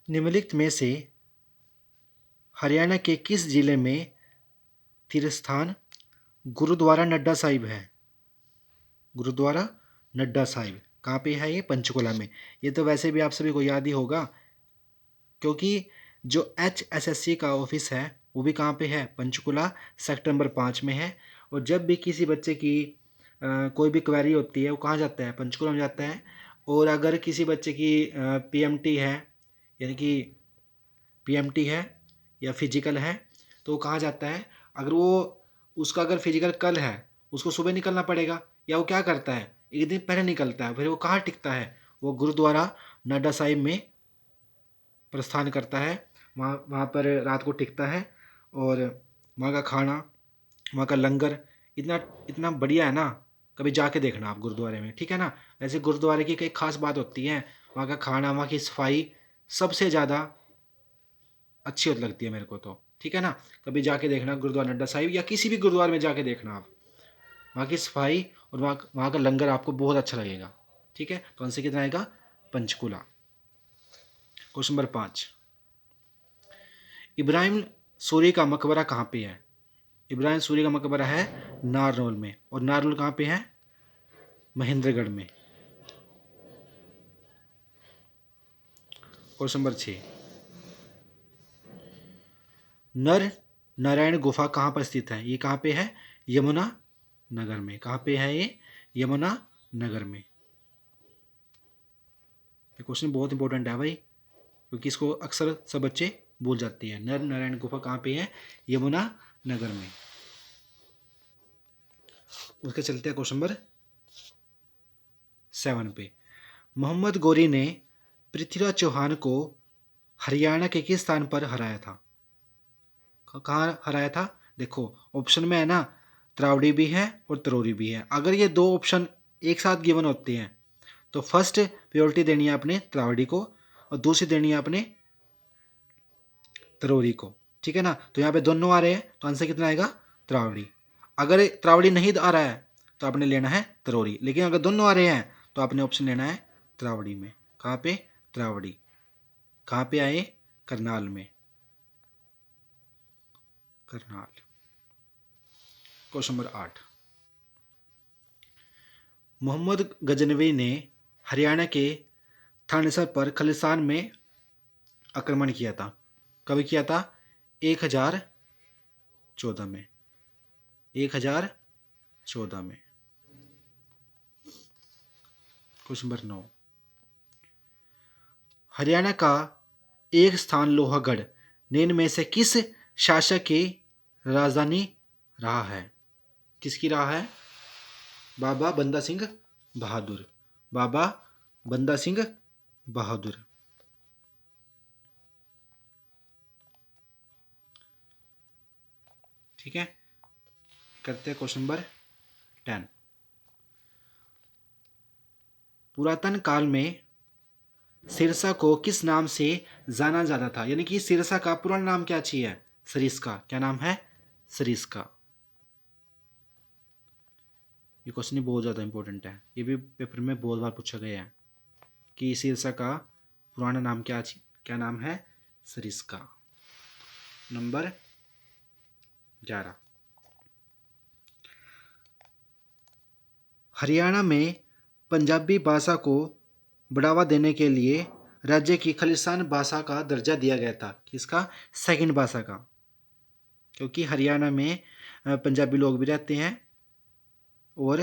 निम्नलिखित में से हरियाणा के किस जिले में तीर्थस्थान गुरुद्वारा नड्डा साहिब है? गुरुद्वारा नड्डा साहिब कहाँ पे है? ये पंचकुला में। ये तो वैसे भी आप सभी को याद ही होगा, क्योंकि जो HSSC का ऑफिस है वो भी कहाँ पे है? पंचकुला सेक्टर नंबर 5 में है। और जब भी किसी बच्चे की कोई भी क्वेरी होती है वो कहाँ जाता है? पंचकुला में जाता है। और अगर किसी बच्चे की PMT है, यानी कि PMT है या फिजिकल है, तो वो कहाँ जाता है? अगर वो उसका अगर फिजिकल कल है, उसको सुबह निकलना पड़ेगा, या वो क्या करता है एक दिन पहले निकलता है, फिर वो कहाँ टिकता है? वो गुरुद्वारा नड्डा साहिब में प्रस्थान करता है, वहाँ वहाँ पर रात को टिकता है। और वहाँ का खाना, वहाँ का लंगर इतना इतना बढ़िया है ना, कभी जाके देखना आप गुरुद्वारे में, ठीक है ना। ऐसे गुरुद्वारे की कई खास बात होती है, वहाँ का खाना, वहाँ की सफाई सबसे ज़्यादा अच्छी लगती है मेरे को तो, ठीक है ना। कभी जाके देखना गुरुद्वारा नड्डा साहिब, या किसी भी गुरुद्वारे में जाके देखना आप, वहाँ की सफाई और वहाँ का लंगर आपको बहुत अच्छा लगेगा, ठीक है। तो आंसर कितना आएगा? पंचकुला। क्वेश्चन नंबर 5, इब्राहिम सूरी का मकबरा कहाँ पे है? इब्राहिम सूरी का मकबरा है नारनौल में। और नारनौल कहाँ पे है? महेंद्रगढ़ में। क्वेश्चन नंबर 6, नर नारायण गुफा कहाँ पर स्थित है? ये कहाँ पे है? यमुना नगर में। कहाँ पे है ये? यमुना नगर में। ये क्वेश्चन बहुत इंपॉर्टेंट है भाई, क्योंकि इसको अक्सर सब बच्चे भूल जाती है। नर नारायण गुफा कहाँ पे है? यमुना नगर में। उसके चलते हैं क्वेश्चन नंबर 7 पे। मोहम्मद गौरी ने पृथ्वीराज चौहान को हरियाणा के किस स्थान पर हराया था? कहाँ हराया था? देखो ऑप्शन में है ना, त्रावड़ी भी है और तरोरी भी है। अगर ये दो ऑप्शन एक साथ गिवन होते हैं तो फर्स्ट प्रायोरिटी देनी है अपने त्रावड़ी को, और दूसरी देनी है अपने तरोरी को, ठीक है ना। तो यहाँ पे दोनों आ रहे हैं, तो आंसर कितना आएगा? त्रावड़ी। अगर त्रावड़ी नहीं आ रहा है तो आपने लेना है तरोरी, लेकिन अगर दोनों आ रहे हैं तो आपने ऑप्शन लेना है त्रावड़ी में। कहाँ पे? त्रावड़ी। कहाँ पे आए? करनाल में। करनाल। क्वेश्चन नंबर 8, मोहम्मद गजनवी ने हरियाणा के थानेसर पर खालिस्तान में आक्रमण किया था। कब किया था? 1014 में। 1014 में। क्वेश्चन नंबर 9, हरियाणा का एक स्थान लोहागढ़ निम्न में से किस शासक की राजधानी रहा है? किसकी रहा है? बाबा बंदा सिंह बहादुर। बाबा बंदा सिंह बहादुर। ठीक है, करते हैं क्वेश्चन नंबर 10। पुरातन काल में सिरसा को किस नाम से जाना जाता था? यानी कि सिरसा का पुराना नाम क्या चाहिए? सरिस्का। क्या नाम है? सरिस्का। ये क्वेश्चन बहुत ज़्यादा इंपॉर्टेंट है, ये भी पेपर में बहुत बार पूछा गया है कि सिरसा का पुराना नाम क्या नाम है? सरिस्का। नंबर 11, हरियाणा में पंजाबी भाषा को बढ़ावा देने के लिए राज्य की खालिस्तान भाषा का दर्जा दिया गया था। किसका? सेकंड भाषा का, क्योंकि हरियाणा में पंजाबी लोग भी रहते हैं और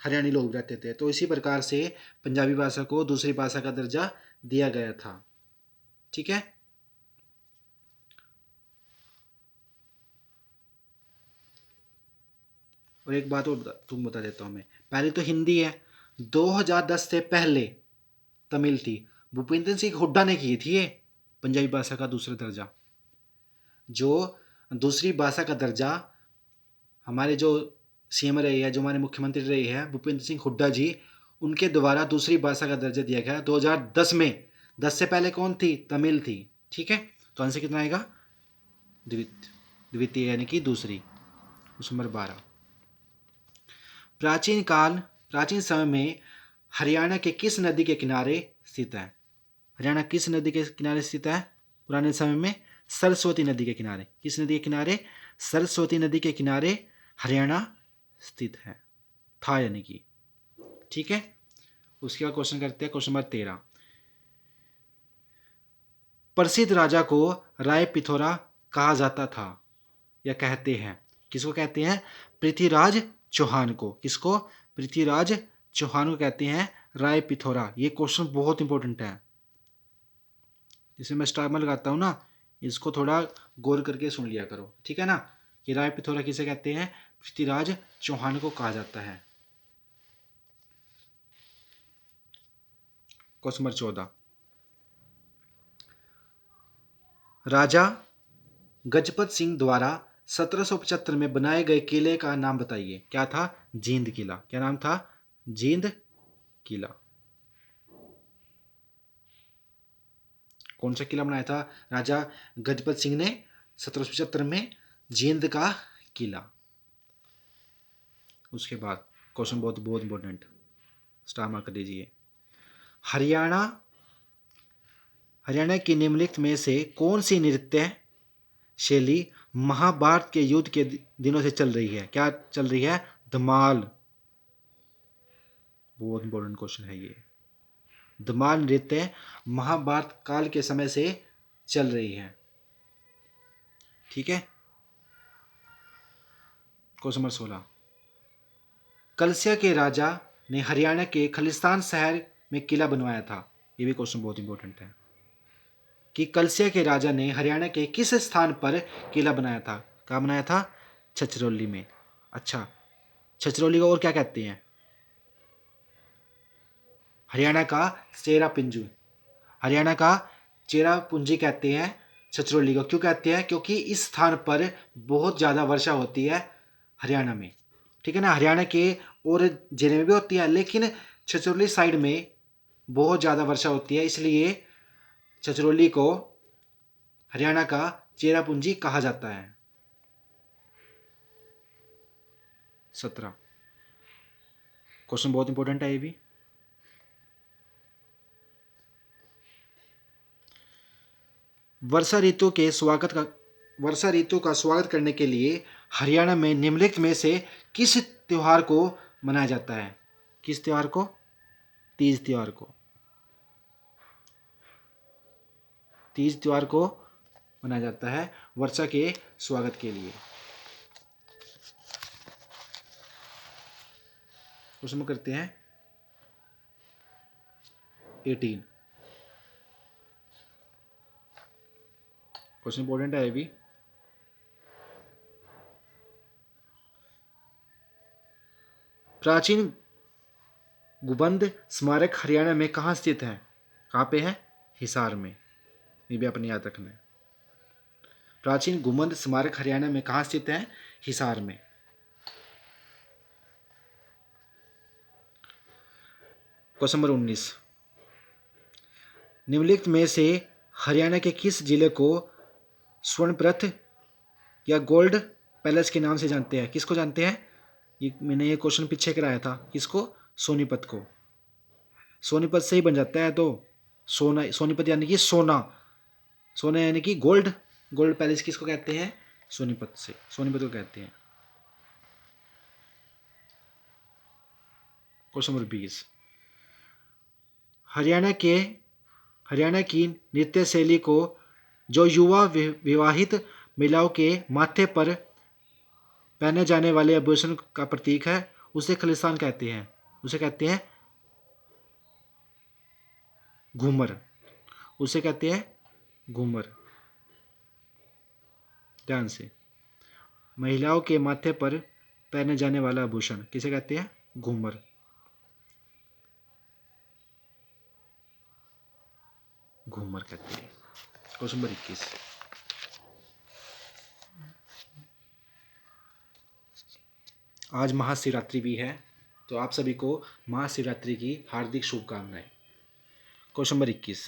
हरियाणी लोग भी रहते थे, तो इसी प्रकार से पंजाबी भाषा को दूसरी भाषा का दर्जा दिया गया था। ठीक है, और एक बात और तुम बता देता हूँ मैं, पहले तो हिंदी है, 2010 से पहले तमिल थी। भूपेंद्र सिंह हुड्डा ने की थी ये पंजाबी भाषा का दूसरा दर्जा। जो दूसरी भाषा का दर्जा हमारे जो CM रहे हैं, जो हमारे मुख्यमंत्री रहे हैं भूपेंद्र सिंह हुड्डा जी, उनके द्वारा दूसरी भाषा का दर्जा दिया गया 2010 में। 10 से पहले कौन थी? तमिल थी। ठीक है, तो आंसर कितना आएगा? द्वितीय यानी कि दूसरी। क्वेश्चन नंबर 12, प्राचीन समय में हरियाणा के किस नदी के किनारे स्थित है? हरियाणा किस नदी के किनारे स्थित है पुराने समय में? सरस्वती नदी के किनारे। किस नदी के किनारे? सरस्वती नदी के किनारे हरियाणा स्थित है, था यानी कि। ठीक है, उसके बाद क्वेश्चन करते हैं क्वेश्चन नंबर 13। प्रसिद्ध राजा को राय पिथौरा कहा जाता था या कहते हैं? किसको कहते हैं? पृथ्वीराज चौहान को। किसको? पृथ्वीराज चौहान को कहते हैं राय पिथौरा। ये क्वेश्चन बहुत इंपॉर्टेंट है, जिसे मैं स्टार में लगाता हूँ ना, इसको थोड़ा गौर करके सुन लिया करो, ठीक है ना। कि राय पिथौरा किसे कहते हैं? पृथ्वीराज चौहान को कहा जाता है। Question number 14। राजा गजपत सिंह द्वारा 1775 में बनाए गए किले का नाम बताइए। क्या था? जींद किला। क्या नाम था? जींद किला। कौन सा किला बनाया था राजा गजपत सिंह ने 1775 में? जींद का किला। उसके बाद क्वेश्चन बहुत बहुत इंपॉर्टेंट, स्टार मार्क कर दीजिए। हरियाणा की निम्नलिखित में से कौन सी नृत्य शैली महाभारत के युद्ध के दिनों से चल रही है? क्या चल रही है? धमाल। बहुत इंपॉर्टेंट क्वेश्चन है ये। धमाल नृत्य महाभारत काल के समय से चल रही है, ठीक है। Question number 16। कलसिया के राजा ने हरियाणा के खालिस्तान शहर में किला बनवाया था। ये भी क्वेश्चन बहुत इंपॉर्टेंट है कि कलसिया के राजा ने हरियाणा के किस स्थान पर किला बनाया था? कहाँ बनाया था? छछरौली में। अच्छा, छछरौली को और क्या कहते हैं? हरियाणा का चेरा पिंजू। हरियाणा का चेरा पूंजी कहते हैं छछरौली को। क्यों कहते हैं? क्योंकि इस स्थान पर बहुत ज़्यादा वर्षा होती है हरियाणा में, ठीक है ना। हरियाणा के और जिले में भी होती है, लेकिन छछरौली साइड में बहुत ज़्यादा वर्षा होती है, इसलिए छछरौली को हरियाणा का चेरापूंजी कहा जाता है। 17। क्वेश्चन बहुत इंपॉर्टेंट है ये भी। वर्षा ऋतु का स्वागत करने के लिए हरियाणा में निम्नलिखित में से किस त्योहार को मनाया जाता है? किस त्योहार को? तीज त्योहार को। तीज त्योहार को मनाया जाता है वर्षा के स्वागत के लिए। क्वेश्चन करते हैं 18। क्वेश्चन इंपॉर्टेंट है ये भी। प्राचीन गुबंद स्मारक हरियाणा में कहाँ स्थित है? कहाँ पे है? हिसार में। ये भी अपने याद रखना है। प्राचीन गुबंद स्मारक हरियाणा में कहाँ स्थित है? हिसार में। Question number 19। निम्नलिखित में से हरियाणा के किस जिले को स्वर्णप्रथ या गोल्ड पैलेस के नाम से जानते हैं? किसको जानते हैं? मैंने ये क्वेश्चन पीछे कराया था। किसको? सोनीपत को। सोनीपत से ही बन जाता है तो सोना, सोनीपत यानी कि सोना, सोना यानी कि गोल्ड। गोल्ड पैलेस किसको कहते हैं? सोनीपत से, सोनीपत को कहते हैं। Question number 20। हरियाणा की नृत्य शैली को जो युवा विवाहित महिलाओं के माथे पर पहने जाने वाले आभूषण का प्रतीक है, उसे खालिस्तान कहते हैं। उसे कहते हैं घूमर। उसे कहते हैं घूमर। ध्यान से, महिलाओं के माथे पर पहने जाने वाला आभूषण किसे कहते हैं? घूमर। घूमर कहते हैं। Question number 21। आज महाशिवरात्रि भी है, तो आप सभी को महाशिवरात्रि की हार्दिक शुभकामनाएं। Question number 21।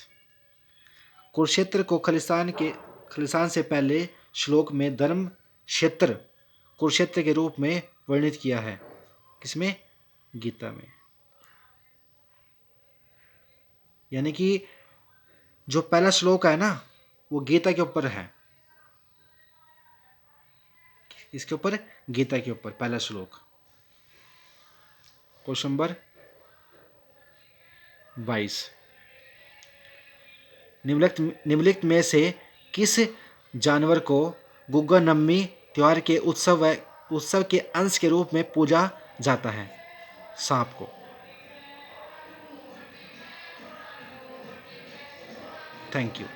कुरुक्षेत्र को खालिस्तान से पहले श्लोक में धर्म क्षेत्र कुरुक्षेत्र के रूप में वर्णित किया है। किसमें? गीता में। यानी कि जो पहला श्लोक है ना वो गीता के ऊपर है, इसके ऊपर, गीता के ऊपर पहला श्लोक। क्वेश्चन नंबर 22, निम्नलिखित में से किस जानवर को गुग्गा नम्मी त्योहार के उत्सव के अंश के रूप में पूजा जाता है? सांप को। Thank you.